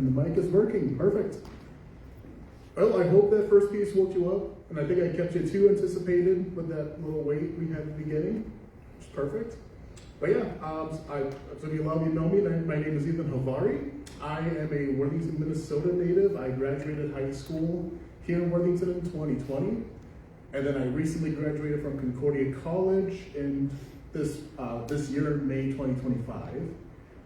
And the mic is working, perfect. Well, I hope that first piece woke you up, and I think I kept you too anticipated with that little wait we had at the beginning, which is perfect. But yeah, so if you allow me to know me, my name is Ethan Havari. I am a Worthington, Minnesota native. I graduated high school here in Worthington in 2020, and then I recently graduated from Concordia College in this year, May 2025.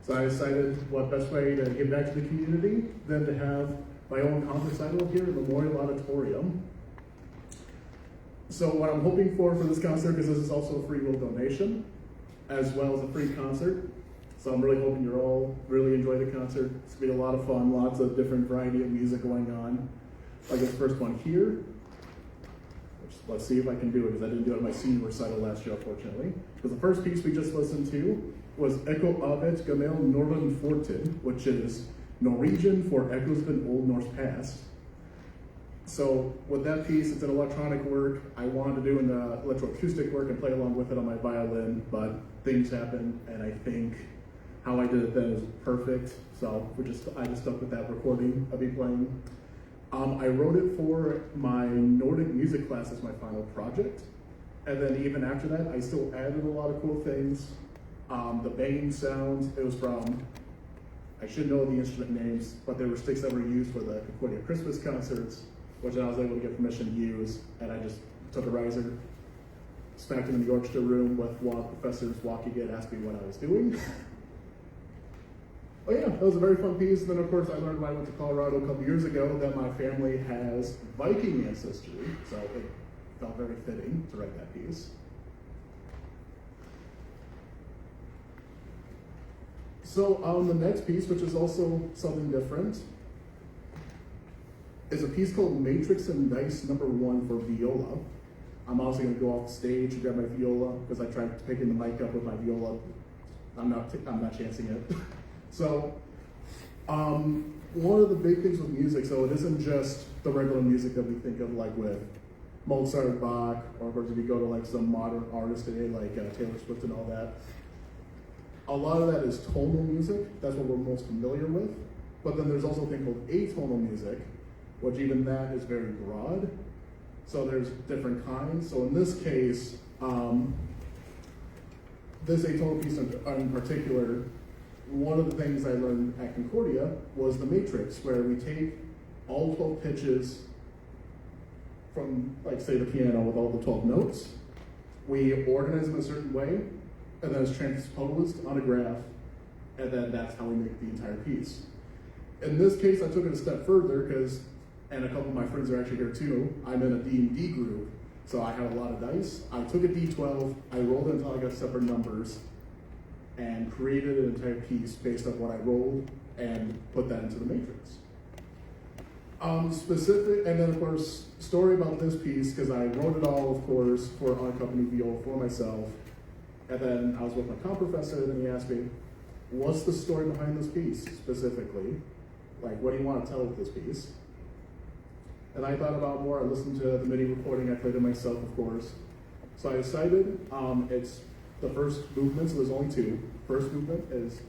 So I decided what best way to give back to the community than to have my own concert recital here at Memorial Auditorium. So what I'm hoping for this concert, because this is also a free will donation, as well as a free concert. So I'm really hoping you're all really enjoy the concert. It's gonna be a lot of fun, lots of different variety of music going on. Like this first one here, which let's see if I can do it, because I didn't do it at my senior recital last year, unfortunately. Because the first piece we just listened to was Echo Avet Gamel Northern Fortin, which is Norwegian for Echoes of an Old Norse Past. So with that piece, it's an electronic work. I wanted to do an electroacoustic work and play along with it on my violin, but things happened, and I think how I did it then is perfect. So I just stuck with that recording I'll be playing. I wrote it for my Nordic music class as my final project. And then even after that, I still added a lot of cool things. The banging sounds, it was from, I should know the instrument names, but there were sticks that were used for the Concordia Christmas concerts, which I was able to get permission to use. And I just took a riser, smacked him in the orchestra room with while professors walking in asked me what I was doing. Oh yeah, that was a very fun piece. And then of course I learned when I went to Colorado a couple years ago that my family has Viking ancestry, so it felt very fitting to write that piece. So the next piece, which is also something different, is a piece called Matrix and Dice #1 for viola. I'm also going to go off stage and grab my viola because I tried picking the mic up with my viola. I'm not chancing it. So one of the big things with music, so it isn't just the regular music that we think of like with Mozart, Bach, or of course if you go to like some modern artists today like Taylor Swift and all that. A lot of that is tonal music, that's what we're most familiar with. But then there's also a thing called atonal music, which even that is very broad. So there's different kinds. So in this case, this atonal piece in particular, one of the things I learned at Concordia was the matrix, where we take all 12 pitches from, like say the piano with all the 12 notes, we organize them a certain way, and then it's transposed on a graph, and then that's how we make the entire piece. In this case, I took it a step further because, and a couple of my friends are actually here too, I'm in a D&D group, so I had a lot of dice. I took a D12, I rolled it until I got separate numbers, and created an entire piece based on what I rolled, and put that into the matrix. And then of course, story about this piece, because I wrote it all, of course, for unaccompanied viola for myself. And then I was with my comp professor, and he asked me, what's the story behind this piece specifically? Like, what do you want to tell with this piece? And I thought about more, I listened to the MIDI recording, I played it myself, of course. So I decided, it's the first movement, so there's only two. First movement is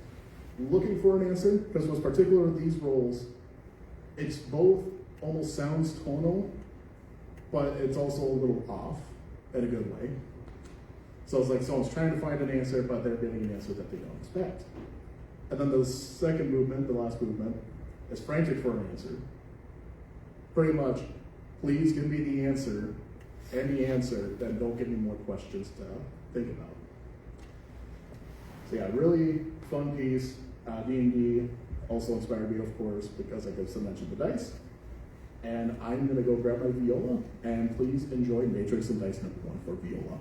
looking for an answer, because what's particular with these rolls, it's both almost sounds tonal, but it's also a little off in a good way. So it's like someone's trying to find an answer, but they're getting an answer that they don't expect. And then the second movement, the last movement, is frantic for an answer. Pretty much, please give me the answer, any answer, then don't give me more questions to think about. So yeah, really fun piece. D&D also inspired me, of course, because I just mentioned the dice. And I'm gonna go grab my viola, and please enjoy Matrix and Dice #1 for viola.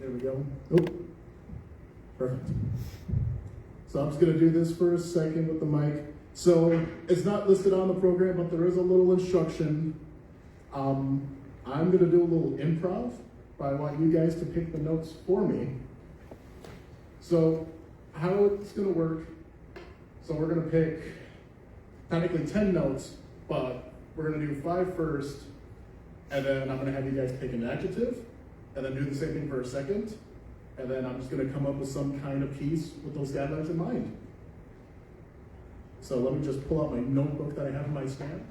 There we go. Oh, perfect. So I'm just going to do this for a second with the mic. So it's not listed on the program, but there is a little instruction. I'm going to do a little improv, but I want you guys to pick the notes for me. So how it's going to work, so we're going to pick technically 10 notes, but we're going to do 5 first, and then I'm going to have you guys pick an adjective, and then do the same thing for a second, and then I'm just going to come up with some kind of piece with those guidelines in mind. So let me just pull out my notebook that I have in my stand.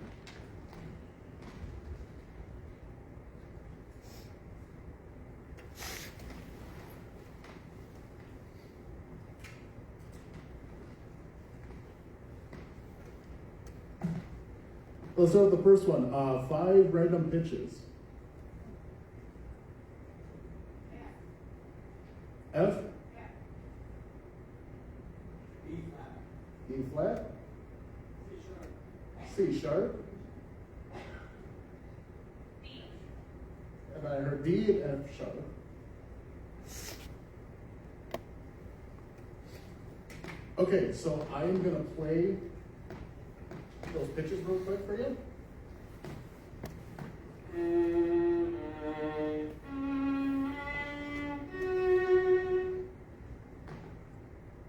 Let's start with the first one, 5 random pitches. F? E flat? C sharp? And I heard D and F sharp. Okay, so I'm going to play those pitches real quick for you.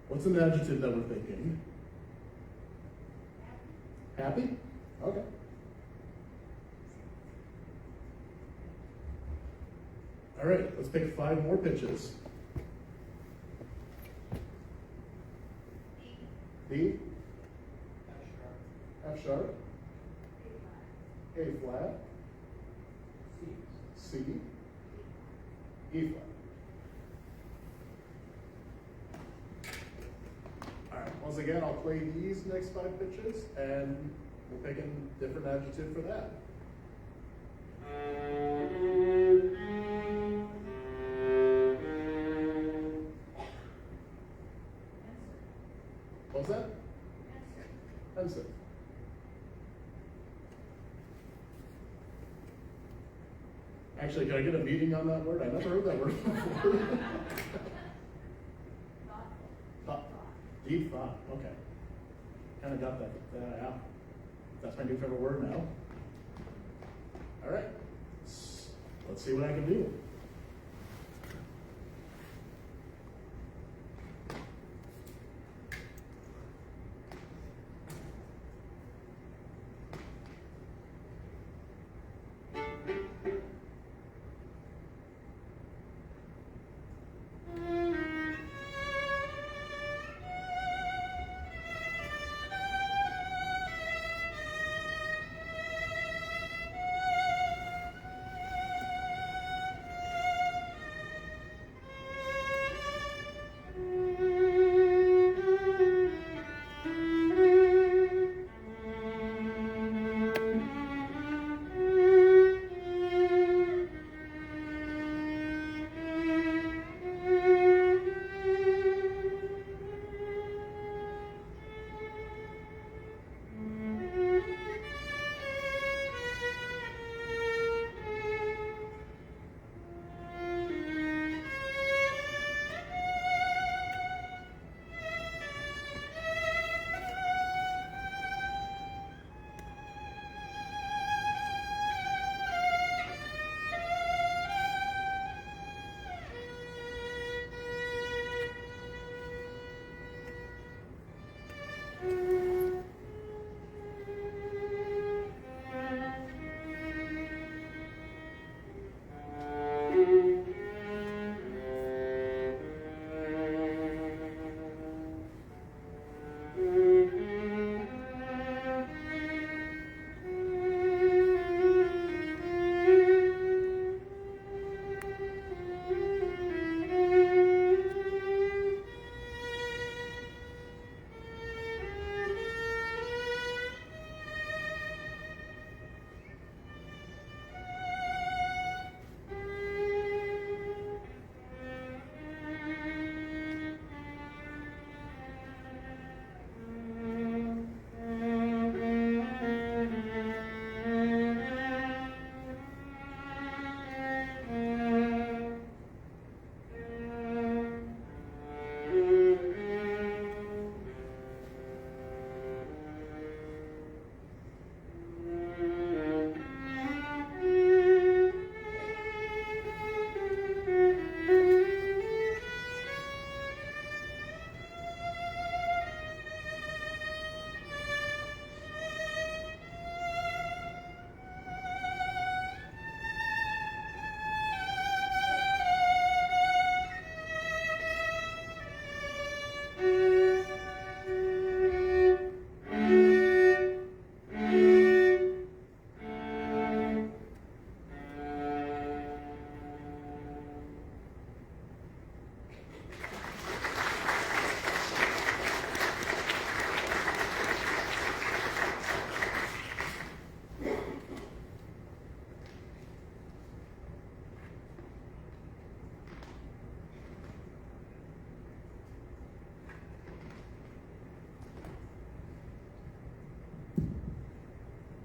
What's an adjective that we're thinking? Happy? Okay. All right, let's pick 5 more pitches. D, F sharp, A flat, C, E flat. All right, once again, I'll play these next 5 pitches and we'll pick a different adjective for that. What's that? Pensive. Actually, can I get a meeting on that word? I never heard that word before. Thought. Deep thought. Okay. Kind of got that out. That's my new favorite word now. All right. Let's see what I can do.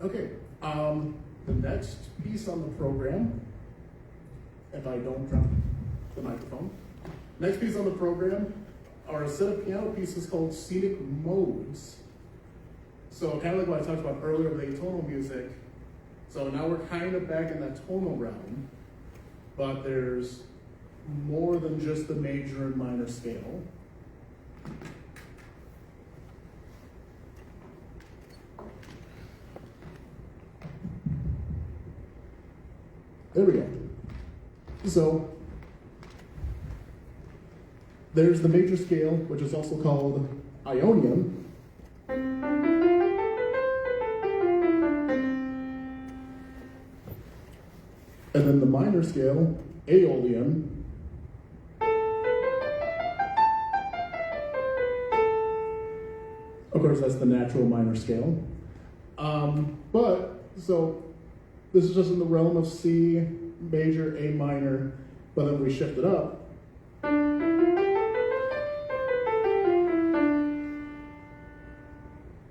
Okay, the next piece on the program, if I don't drop the microphone, next piece on the program are a set of piano pieces called scenic modes. So kind of like what I talked about earlier with atonal music. So now we're kind of back in that tonal realm, but there's more than just the major and minor scale. There we go. So there's the major scale, which is also called Ionian. And then the minor scale, Aeolian. Of course, that's the natural minor scale. So this is just in the realm of C major, A minor, but then we shift it up.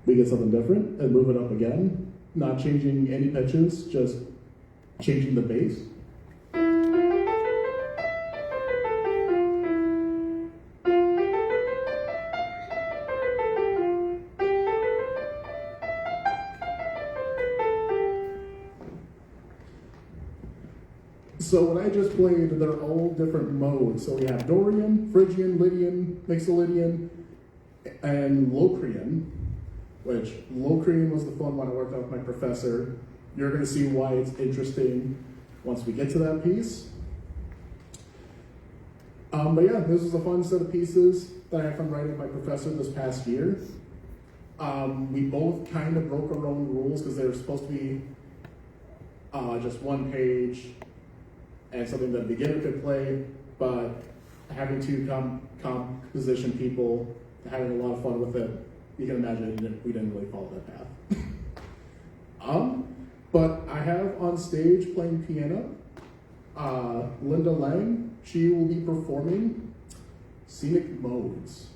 We get something different and move it up again, not changing any pitches, just changing the bass. So what I just played, they're all different modes. So we have Dorian, Phrygian, Lydian, Mixolydian, and Locrian, which Locrian was the fun one I worked out with my professor. You're going to see why it's interesting once we get to that piece. But yeah, this was a fun set of pieces that I had from writing with my professor this past year. We both kind of broke our own rules because they were supposed to be just one page and something that a beginner could play, but having two composition people, having a lot of fun with it, you can imagine we didn't really follow that path. But I have on stage playing piano, Linda Lang. She will be performing Scenic Modes.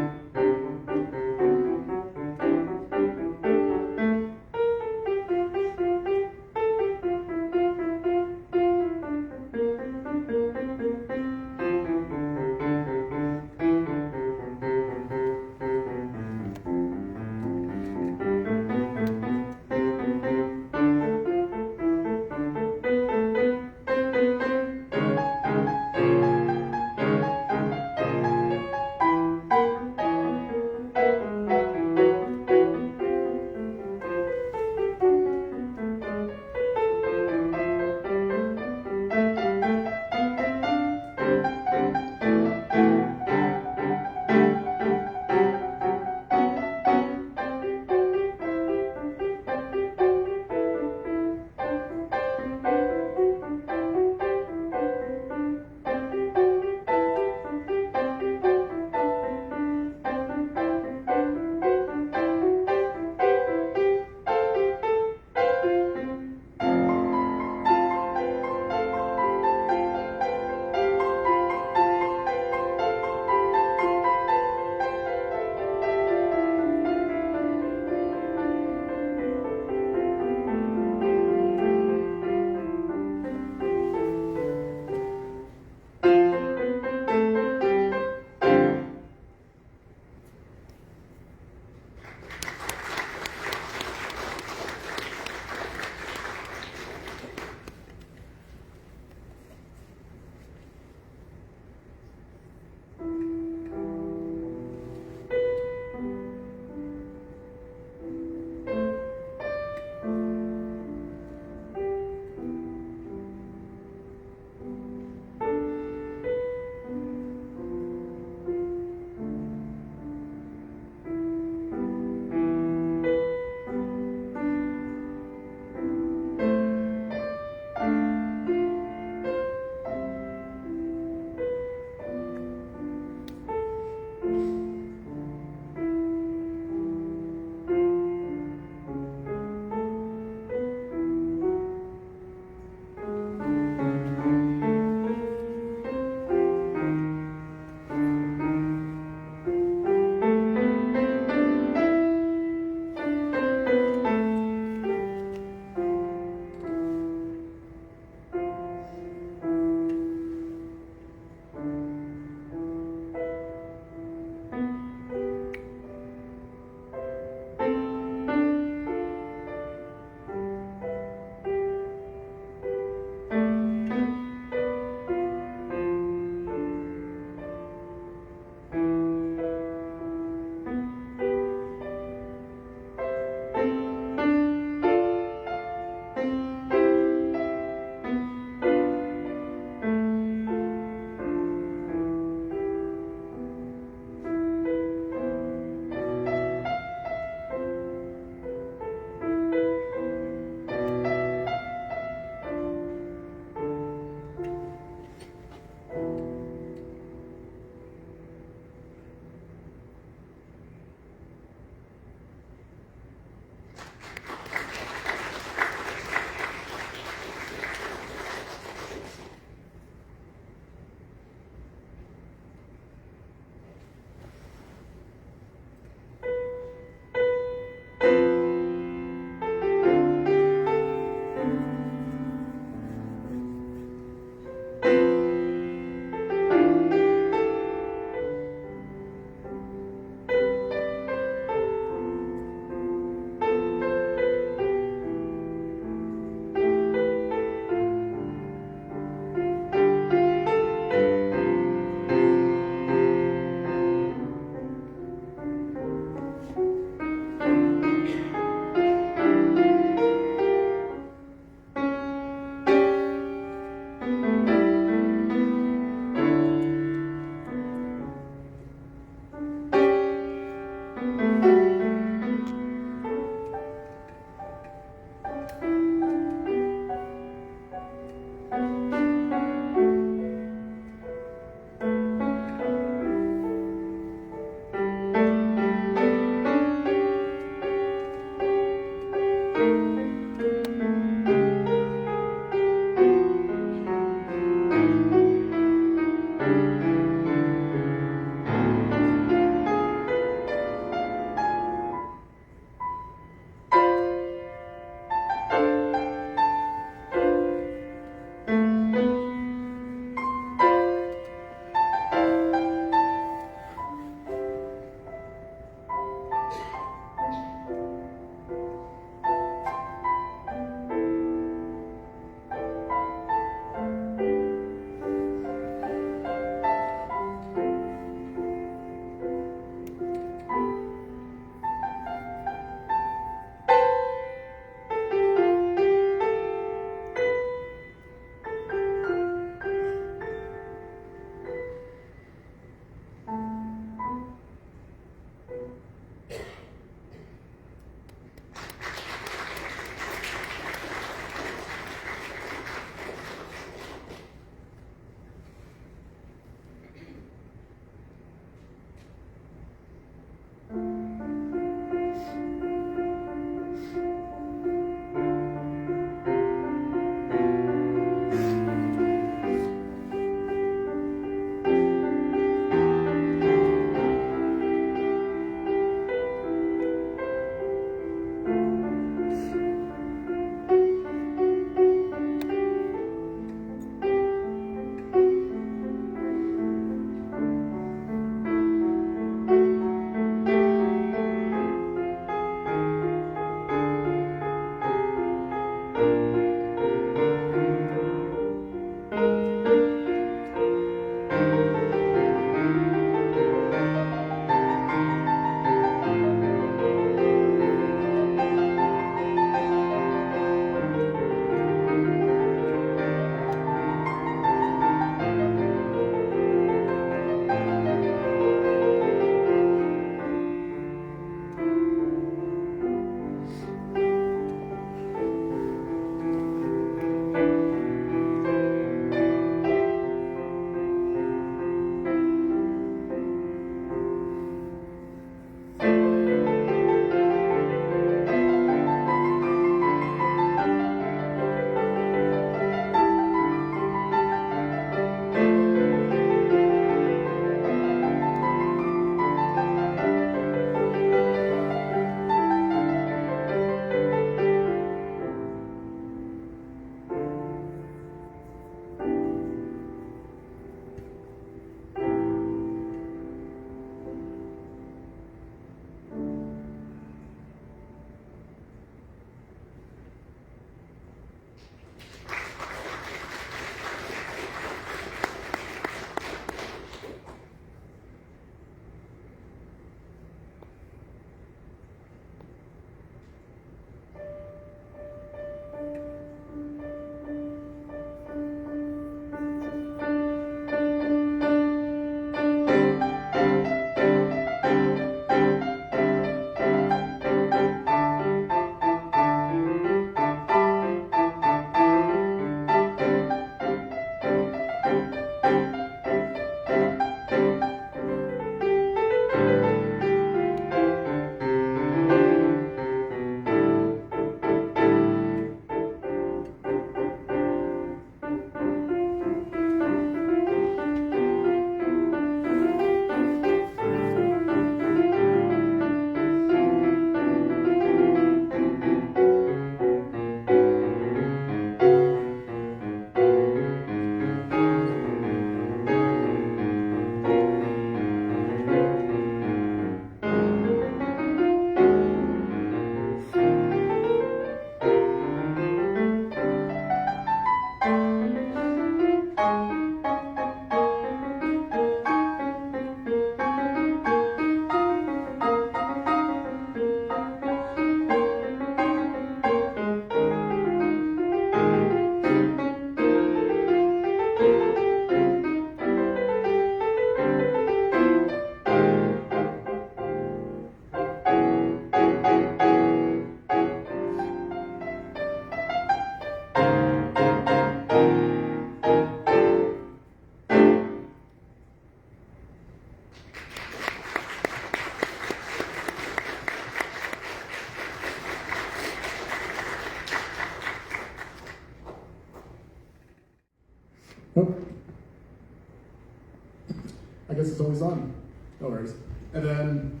I guess it's always on. No worries. And then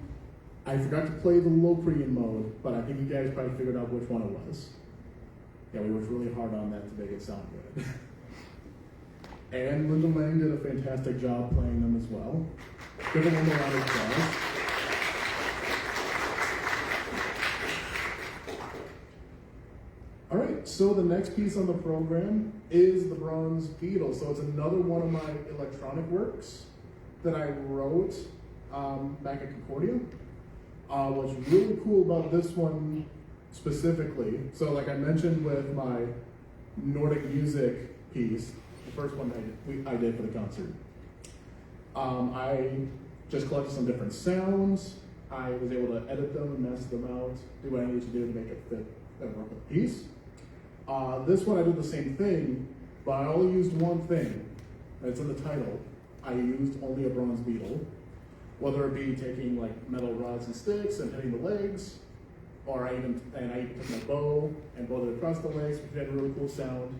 I forgot to play the Locrian mode, but I think you guys probably figured out which one it was. Yeah, we worked really hard on that to make it sound good. And Linda Lang did a fantastic job playing them as well. Give them a round of applause. All right, so the next piece on the program is the Bronze Beetle. So it's another one of my electronic works that I wrote back at Concordia. What's really cool about this one specifically, so like I mentioned with my Nordic music piece, the first one I did for the concert, I just collected some different sounds. I was able to edit them and master them out, do what I needed to do to make it fit and work with the piece. This one I did the same thing, but I only used one thing. It's in the title. I used only a bronze beetle, whether it be taking like metal rods and sticks and hitting the legs, or I even took my bow and bowed it across the legs, which had a really cool sound.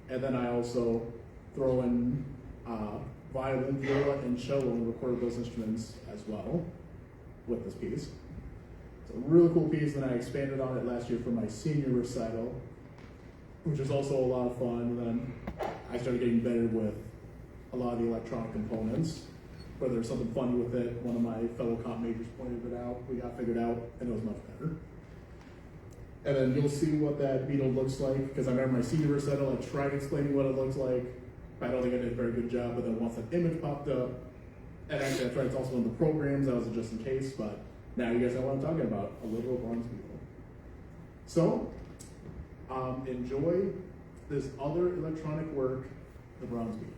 And then I also throw in violin, viola, and cello and recorded those instruments as well with this piece. It's a really cool piece, and I expanded on it last year for my senior recital, which is also a lot of fun. And then I started getting better with a lot of the electronic components. Whether there's something funny with it, one of my fellow comp majors pointed it out, we got figured out, and it was much better. And then you'll see what that beetle looks like, because I remember my senior recital, I tried explaining what it looks like, but I don't think I did a very good job. But then once that image popped up, and actually I tried, it's also in the programs, that was just in case, but now you guys know what I'm talking about, a literal bronze beetle. So, enjoy this other electronic work, the bronze beetle.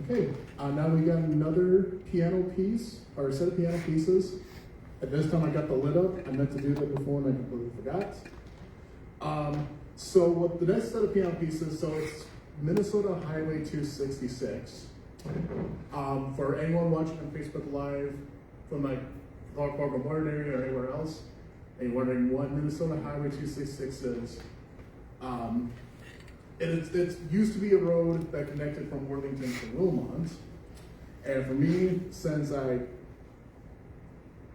Okay, now we got another piano piece, or a set of piano pieces. At this time I got the lid up. I meant to do that before and I completely forgot. So what the next set of piano pieces, so it's Minnesota Highway 266. For anyone watching on Facebook Live from like Fargo Morton area or anywhere else, and you're wondering what Minnesota Highway 266 is, it used to be a road that connected from Worthington to Wilmont. And for me, since I,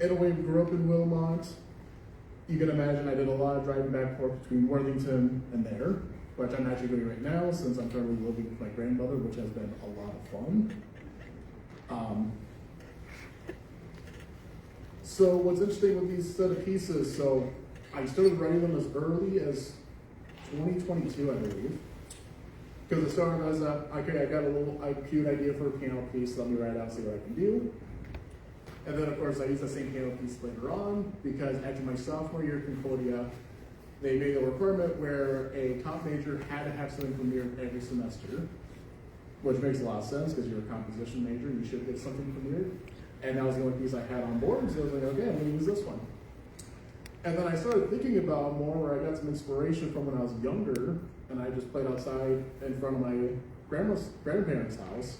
in a way, grew up in Wilmont, you can imagine I did a lot of driving back and forth between Worthington and there, which I'm actually doing right now since I'm currently living with my grandmother, which has been a lot of fun. So what's interesting with these set of pieces, so I started writing them as early as 2022, I believe. Because it started as okay, I got a little cute idea for a piano piece, let me write out, see what I can do. And then of course I used the same piano piece later on, because after my sophomore year at Concordia, they made a requirement where a top major had to have something premiered every semester, which makes a lot of sense because you're a composition major, you should get something premiered. And that was the only piece I had on board, so I was like, okay, I'm gonna use this one. And then I started thinking about more where I got some inspiration from when I was younger, and I just played outside in front of my grandparents' house.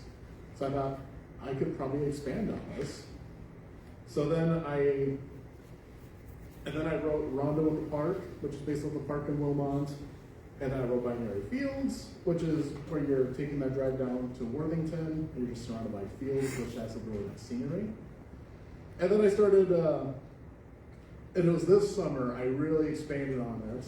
So I thought I could probably expand on this. So then I wrote Rondo in the Park, which is based on the park in Wilmont. And then I wrote Binary Fields, which is where you're taking that drive down to Worthington, and you're just surrounded by fields, which has some really nice scenery. And then I started, and it was this summer, I really expanded on it,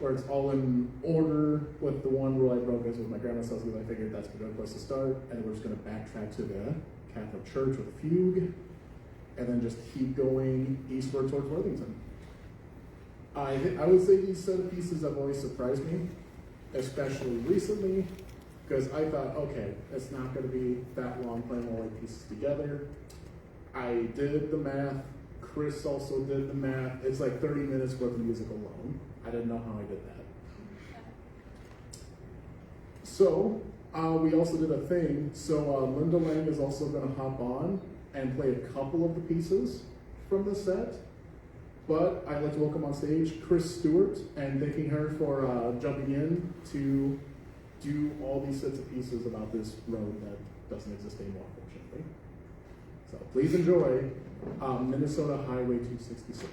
where it's all in order with the one rule I broke is with my grandma's house, because I figured that's a good place to start, and we're just gonna backtrack to the Catholic Church with a fugue, and then just keep going eastward towards Worthington. I would say these set of pieces have always surprised me, especially recently, because I thought, okay, it's not going to be that long playing all eight pieces together. I did the math. Chris also did the math. It's like 30 minutes worth of music alone. I didn't know how I did that. So we also did a thing. So Linda Lang is also going to hop on and play a couple of the pieces from the set. But I'd like to welcome on stage Chris Stewart and thanking her for jumping in to do all these sets of pieces about this road that doesn't exist anymore, unfortunately. So please enjoy Minnesota Highway 266.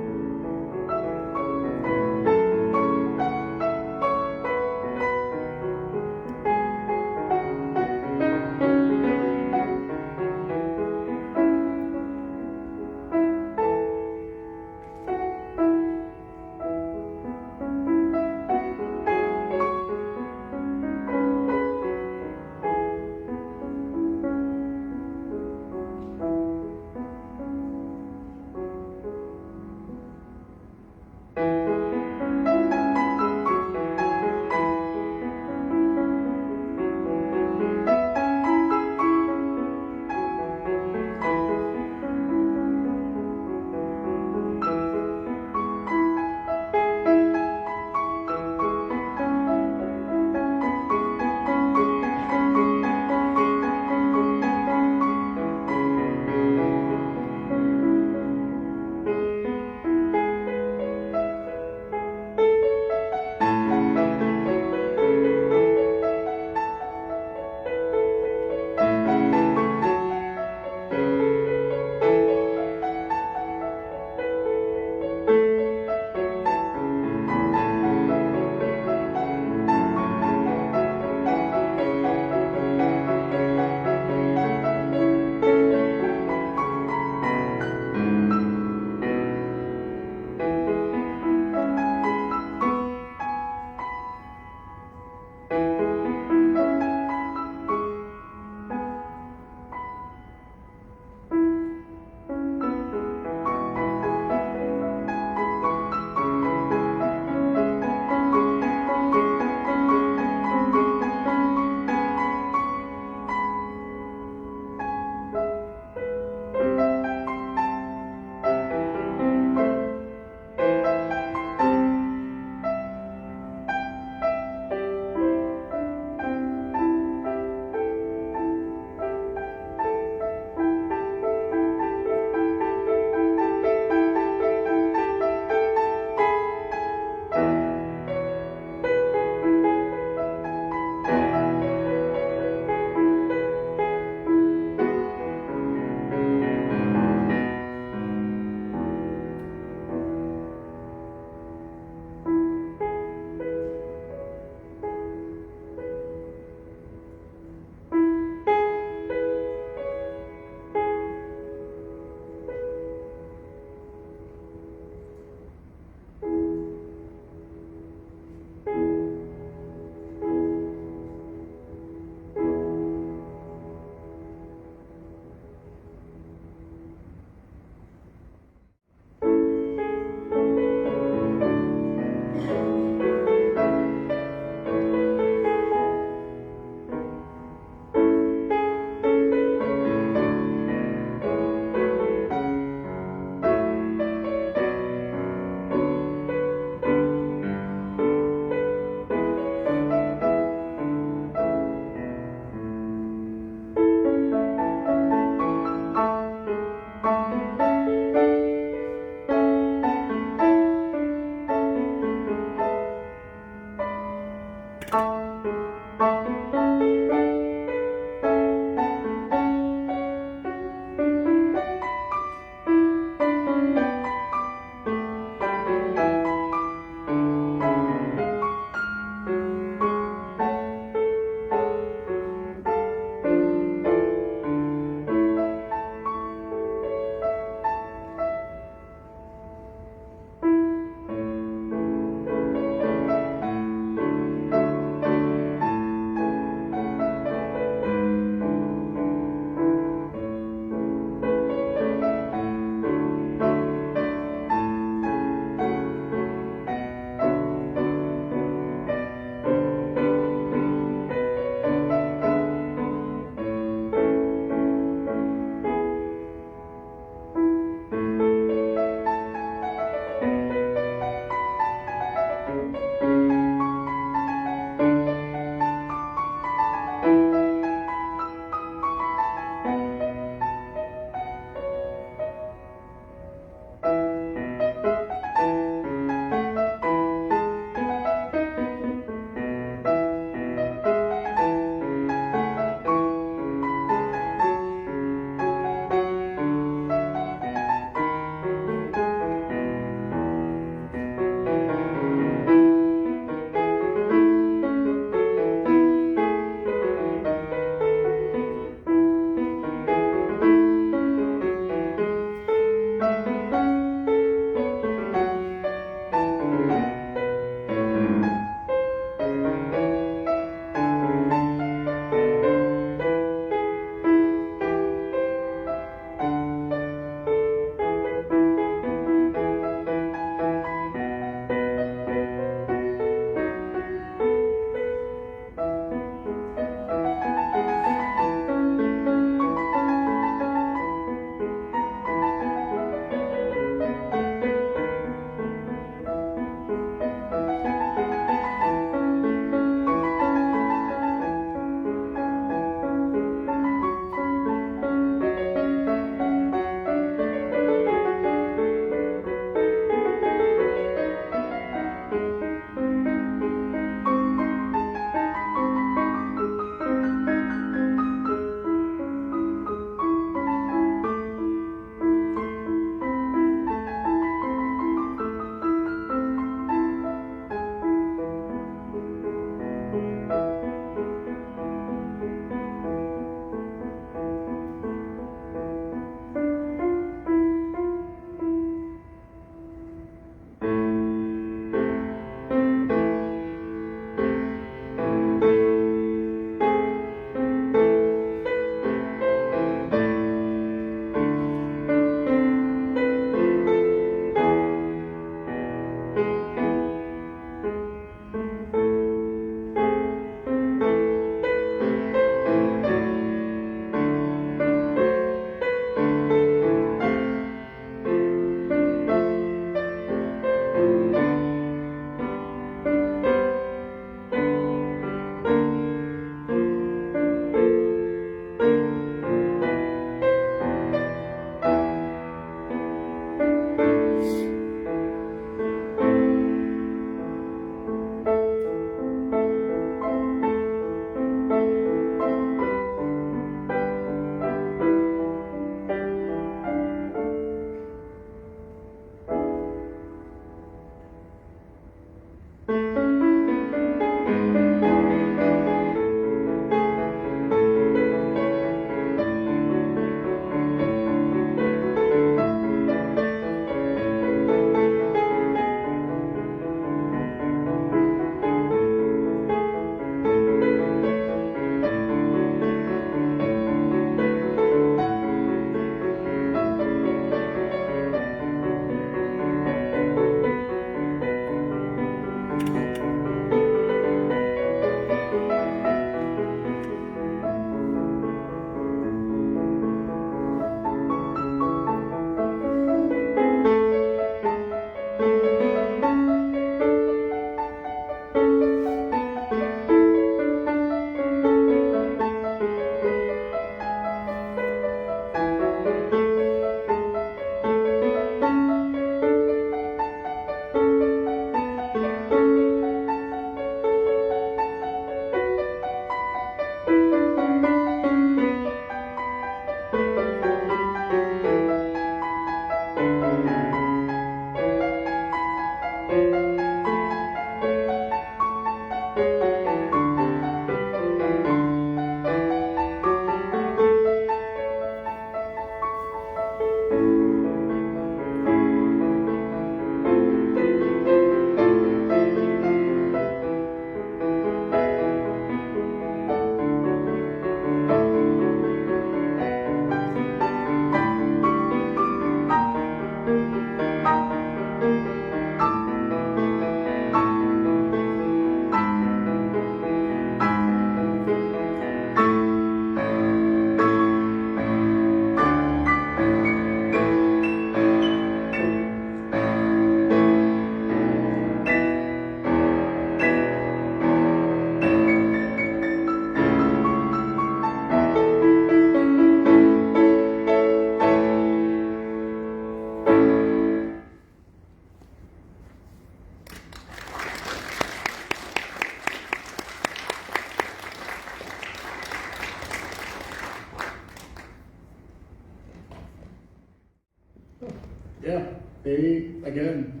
Yeah, they, again,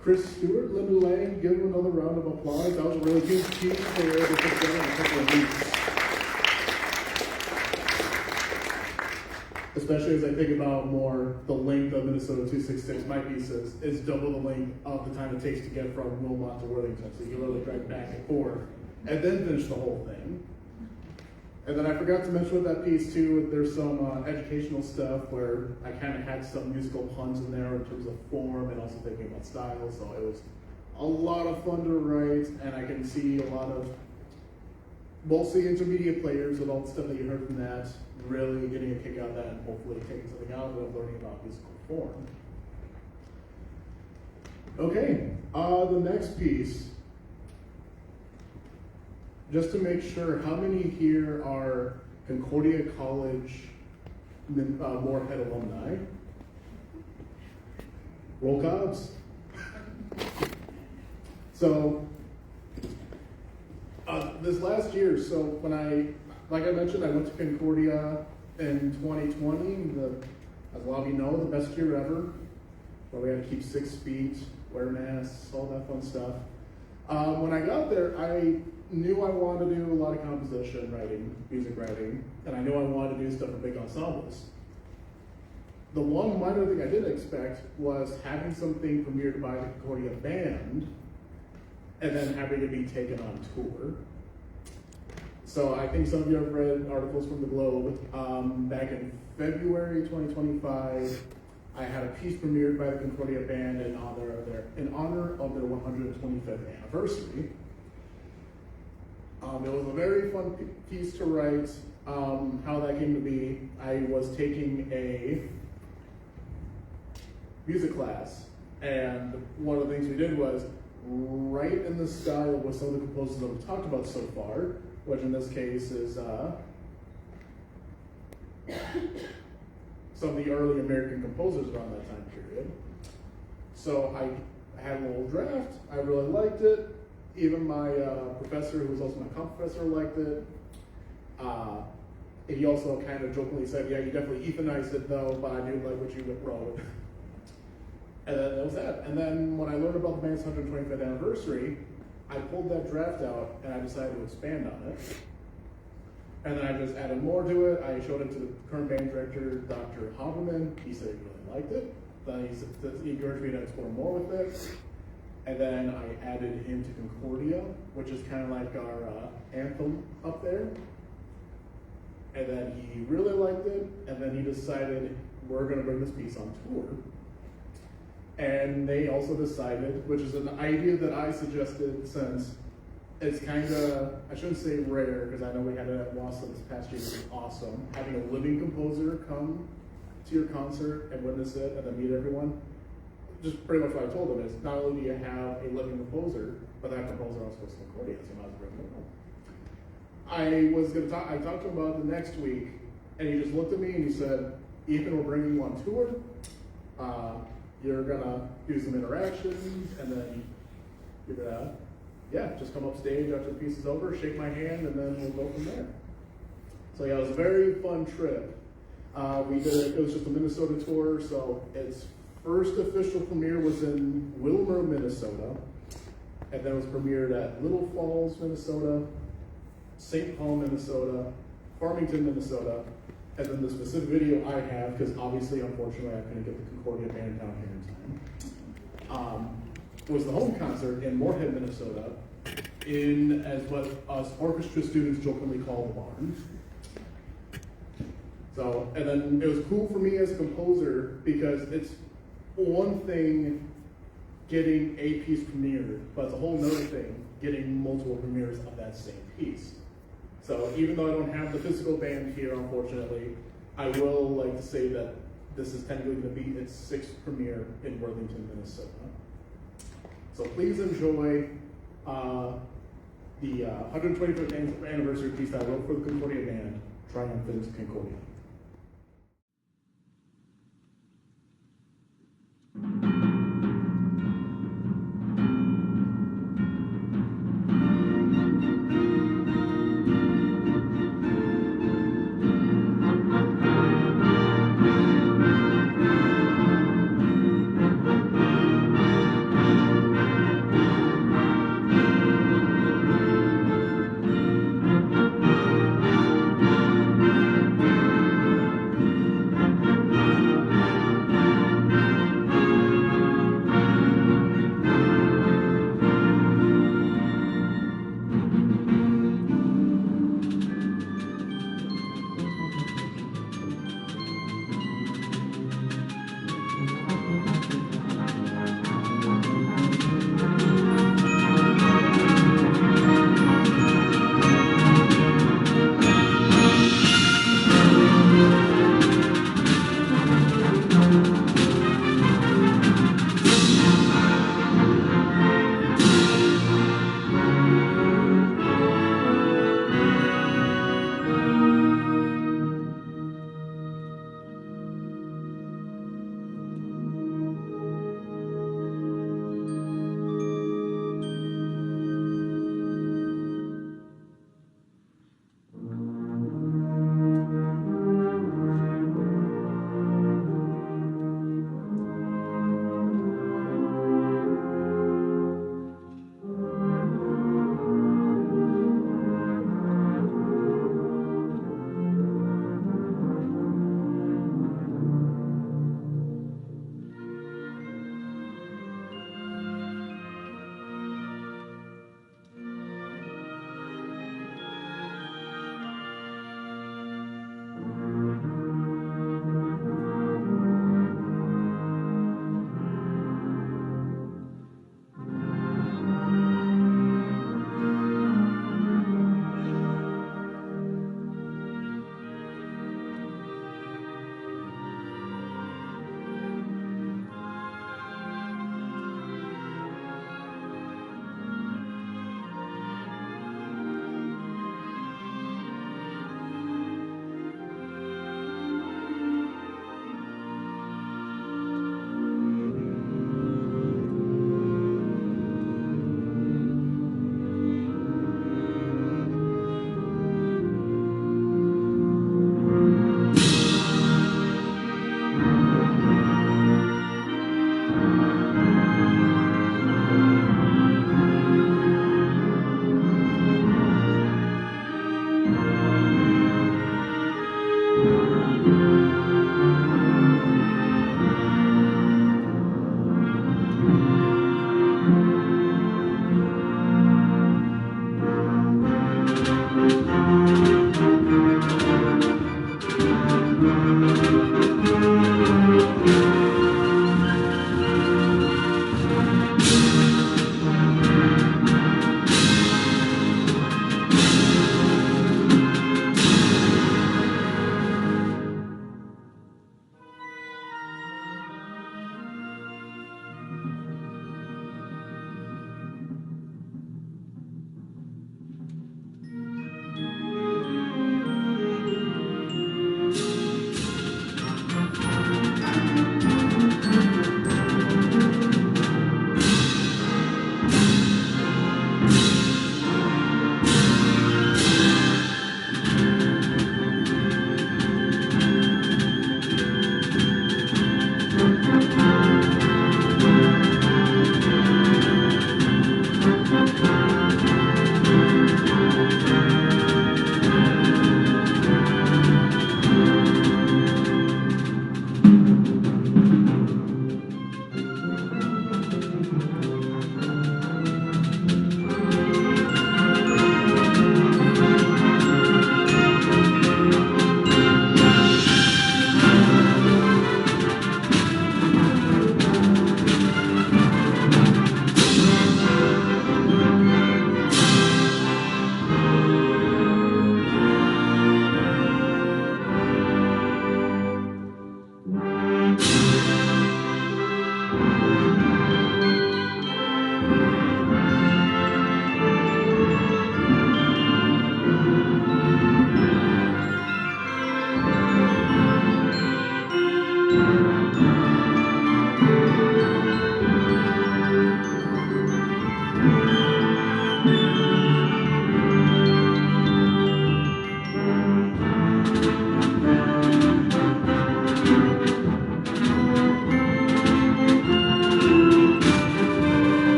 Chris Stewart, Linda Lang, give them another round of applause. That was a really huge piece they were able to put together in a couple of weeks. Especially as I think about more the length of Minnesota 266, my piece is double the length of the time it takes to get from Wilmot to Worthington. So you can really drive back and forth and then finish the whole thing. And then I forgot to mention with that piece too, there's some educational stuff where I kind of had some musical puns in there in terms of form and also thinking about style. So it was a lot of fun to write, and I can see a lot of mostly intermediate players with all the stuff that you heard from that really getting a kick out of that and hopefully taking something out of it and learning about musical form. Okay, the next piece. Just to make sure, how many here are Concordia College Moorhead alumni? Roll Cobs. So, this last year, so when like I mentioned, I went to Concordia in 2020, as a lot of you know, the best year ever, where we had to keep 6 feet, wear masks, all that fun stuff. When I got there, I knew I wanted to do a lot of composition writing, music writing, and I knew I wanted to do stuff for big ensembles. The one minor thing I didn't expect was having something premiered by the Concordia Band and then having it be taken on tour. So I think some of you have read articles from the Globe. Back in February 2025, I had a piece premiered by the Concordia Band in honor of their 125th anniversary. It was a very fun piece to write. How that came to be, I was taking a music class, and one of the things we did was write in the style with some of the composers that we've talked about so far, which in this case is some of the early American composers around that time period. So I had a little draft, I really liked it. Even my professor, who was also my comp professor, liked it. He also kind of jokingly said, yeah, you definitely Ethanized it though, but I do like what you wrote. And then that was that. And then when I learned about the band's 125th anniversary, I pulled that draft out and I decided to expand on it. And then I just added more to it. I showed it to the current band director, Dr. Haberman. He said he really liked it. Then he encouraged me to explore more with it. And then I added him to Concordia, which is kind of like our anthem up there. And then he really liked it, and then he decided we're going to bring this piece on tour. And they also decided, which is an idea that I suggested since it's kind of, I shouldn't say rare, because I know we had it at Wausau this past year, which was awesome. Having a living composer come to your concert and witness it and then meet everyone. Just pretty much what I told them is, not only do you have a living composer, but that composer also goes to Concordia, so you might as well bring them home. I talked to him about it the next week, and he just looked at me and he said, Ethan, we're bringing you on tour. You're gonna do some interactions, and then you're gonna, just come up stage after the piece is over, shake my hand, and then we'll go from there. So yeah, it was a very fun trip. It was just a Minnesota tour, so its first official premiere was in Wilmer, Minnesota, and then it was premiered at Little Falls, Minnesota, St. Paul, Minnesota, Farmington, Minnesota, and then the specific video I have, because obviously, unfortunately, I couldn't get the Concordia Band down here in time, was the home concert in Moorhead, Minnesota, as what us orchestra students jokingly call the barn. So, and then it was cool for me as a composer because it's one thing getting a piece premiered, but it's a whole nother thing getting multiple premieres of that same piece. So even though I don't have the physical band here, unfortunately, I will like to say that this is technically going to be its 6th premiere in Worthington, Minnesota. So please enjoy the 125th anniversary piece that I wrote for the Concordia Band, Triumphant Concordia.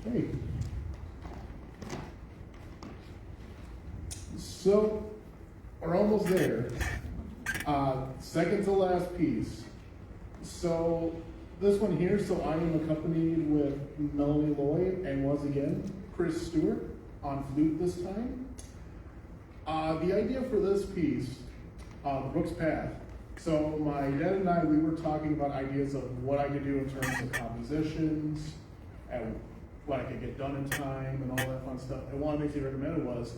Okay. So, we're almost there. Second to last piece. So, this one here, so I am accompanied with Melanie Lloyd and once again, Chris Stewart on flute this time. The idea for this piece, Brooks Path. So my dad and I, we were talking about ideas of what I could do in terms of compositions and what I could get done in time and all that fun stuff. And one of the things he recommended was,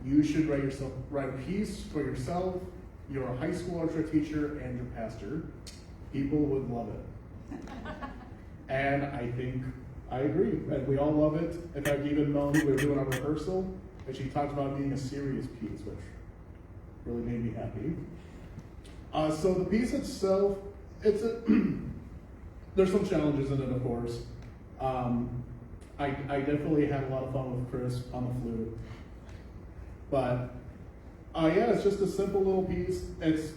you should write a piece for yourself, your high school orchestra teacher, and your pastor. People would love it. And I think I agree. And we all love it. In fact, even Melanie, we were doing our rehearsal, and she talked about being a serious piece, which really made me happy. So the piece itself, there's some challenges in it, of course. I definitely had a lot of fun with Chris on the flute. But yeah, it's just a simple little piece. It's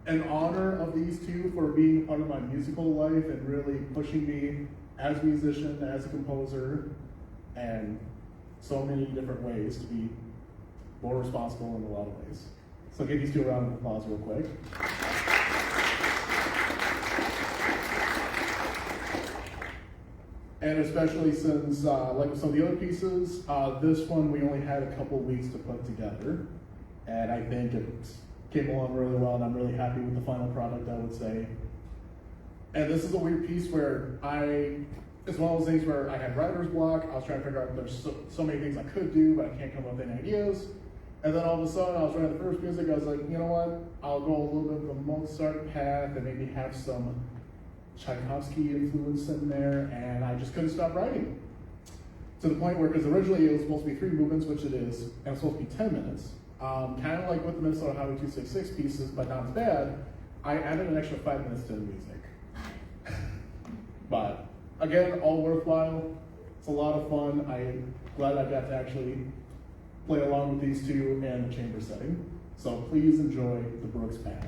an honor of these two for being part of my musical life and really pushing me as a musician, as a composer, and so many different ways to be more responsible in a lot of ways. So give these two a round of applause real quick. And especially since, like with some of the other pieces, this one we only had a couple weeks to put together. And I think it came along really well, and I'm really happy with the final product, I would say. And this is a weird piece where it's one of those things where I had writer's block. I was trying to figure out there's so many things I could do, but I can't come up with any ideas. And then all of a sudden, I was writing the first music. I was like, you know what? I'll go a little bit of the Mozart path and maybe have some Tchaikovsky influence in there, and I just couldn't stop writing. To the point where, because originally it was supposed to be 3 movements, which it is, and it's supposed to be 10 minutes. Kind of like with the Minnesota Highway 266 pieces, but not as bad. I added an extra 5 minutes to the music. But again, all worthwhile. It's a lot of fun. I'm glad I got to actually play along with these two in the chamber setting. So please enjoy the Brooks Path.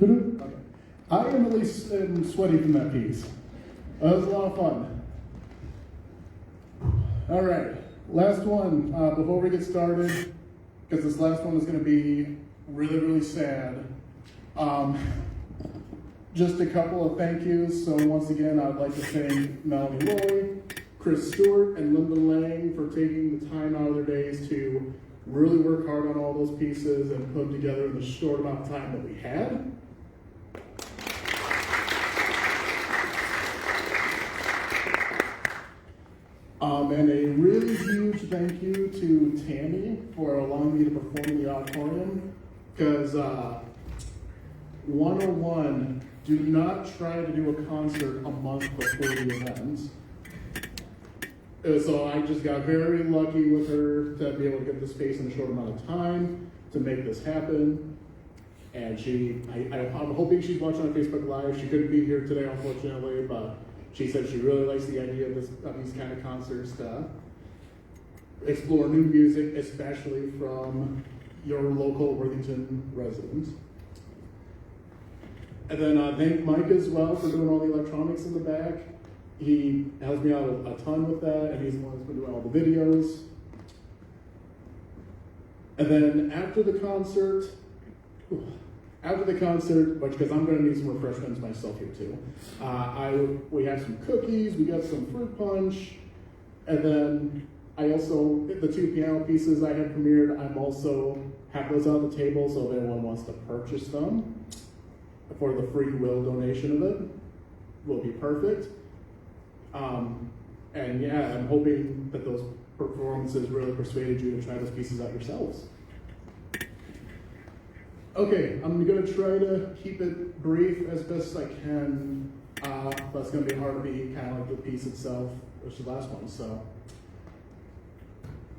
Okay. I am at least sweaty from that piece. That was a lot of fun. All right, last one. Before we get started, because this last one is going to be really, really sad. Just a couple of thank yous. So once again, I'd like to thank Melanie Loy, Chris Stewart, and Linda Lang for taking the time out of their days to really work hard on all those pieces and put them together in the short amount of time that we had. And a really huge thank you to Tammy for allowing me to perform in the auditorium, because 101, do not try to do a concert a month before the event. So I just got very lucky with her to be able to get the space in a short amount of time to make this happen. And I'm hoping she's watching on Facebook Live. She couldn't be here today, unfortunately, but she said she really likes the idea of these kind of concerts to explore new music, especially from your local Worthington residents. And then thank Mike as well for doing all the electronics in the back. He helps me out a ton with that, and he's the one that's been doing all the videos. And then after the concert, but because I'm going to need some refreshments myself here too, we have some cookies, we got some fruit punch, and then I also, the two piano pieces I had premiered, I'm also have those on the table, so if anyone wants to purchase them for the free will donation of it, will be perfect. And yeah, I'm hoping that those performances really persuaded you to try those pieces out yourselves. Okay, I'm going to try to keep it brief as best as I can, but it's going to be hard to be kind of like the piece itself, which is the last one. So,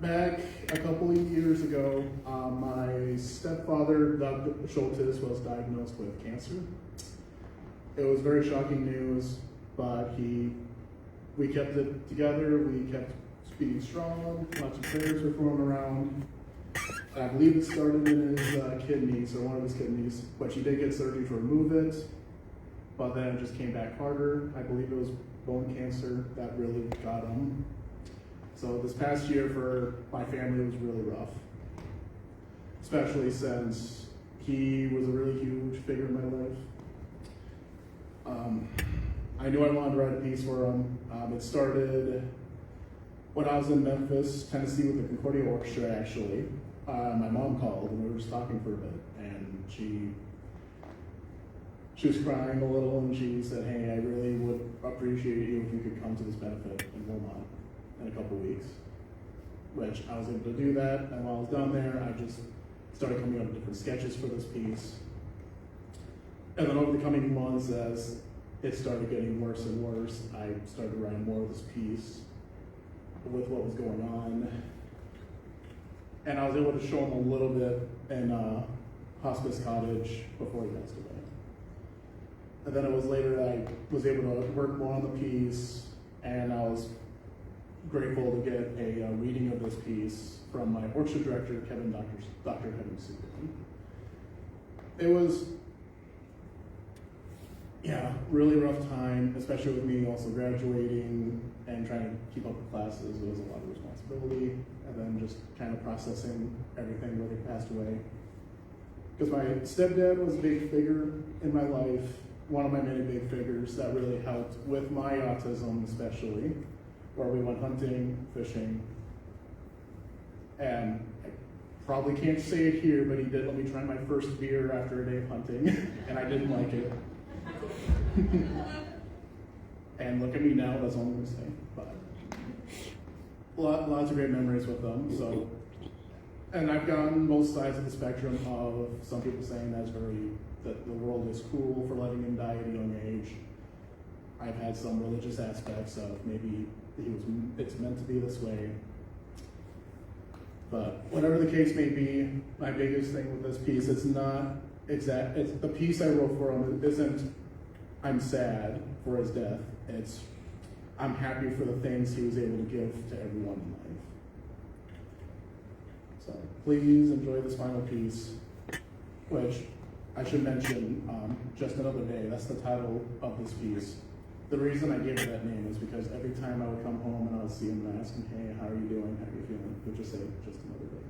back a couple of years ago, my stepfather, Doug Schultes, was diagnosed with cancer. It was very shocking news, but we kept it together, we kept being strong, lots of prayers were thrown around. I believe it started in his kidneys, or one of his kidneys, but she did get surgery to remove it, but then it just came back harder. I believe it was bone cancer that really got him. So this past year for my family was really rough, especially since he was a really huge figure in my life. I knew I wanted to write a piece for him. It started when I was in Memphis, Tennessee with the Concordia Orchestra, actually. My mom called and we were just talking for a bit, and she was crying a little, and she said, "Hey, I really would appreciate you if you could come to this benefit in Vermont in a couple weeks," which I was able to do that. And while I was down there, I just started coming up with different sketches for this piece. And then over the coming months, as it started getting worse and worse, I started writing more of this piece with what was going on. And I was able to show him a little bit in Hospice Cottage before he passed away. And then it was later that I was able to work more on the piece, and I was grateful to get a reading of this piece from my orchestra director, Dr. Kevin Super. It was, really rough time, especially with me also graduating and trying to keep up with classes. It was a lot of responsibility, and then just kind of processing everything when he passed away. Because my stepdad was a big figure in my life, one of my many big figures that really helped with my autism, especially, where we went hunting, fishing, and I probably can't say it here, but he did let me try my first beer after a day of hunting, and I didn't like it. And look at me now, that's all I'm going to say. But lots of great memories with them. So, and I've gotten both sides of the spectrum of some people saying that the world is cruel for letting him die at a young age. I've had some religious aspects of maybe it's meant to be this way. But whatever the case may be, my biggest thing with this piece, it's the piece I wrote for him isn't I'm sad for his death. It's I'm happy for the things he was able to give to everyone in life. So please enjoy this final piece, which I should mention, Just Another Day, that's the title of this piece. The reason I gave it that name is because every time I would come home and I would see him and ask him, hey, how are you doing? How are you feeling? He would just say, just another day.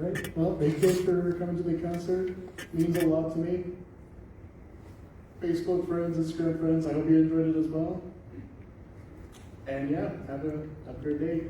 All right. Well, thank you for coming to the concert. It means a lot to me. Facebook friends, Instagram friends, I hope you enjoyed it as well. And yeah, have a great day.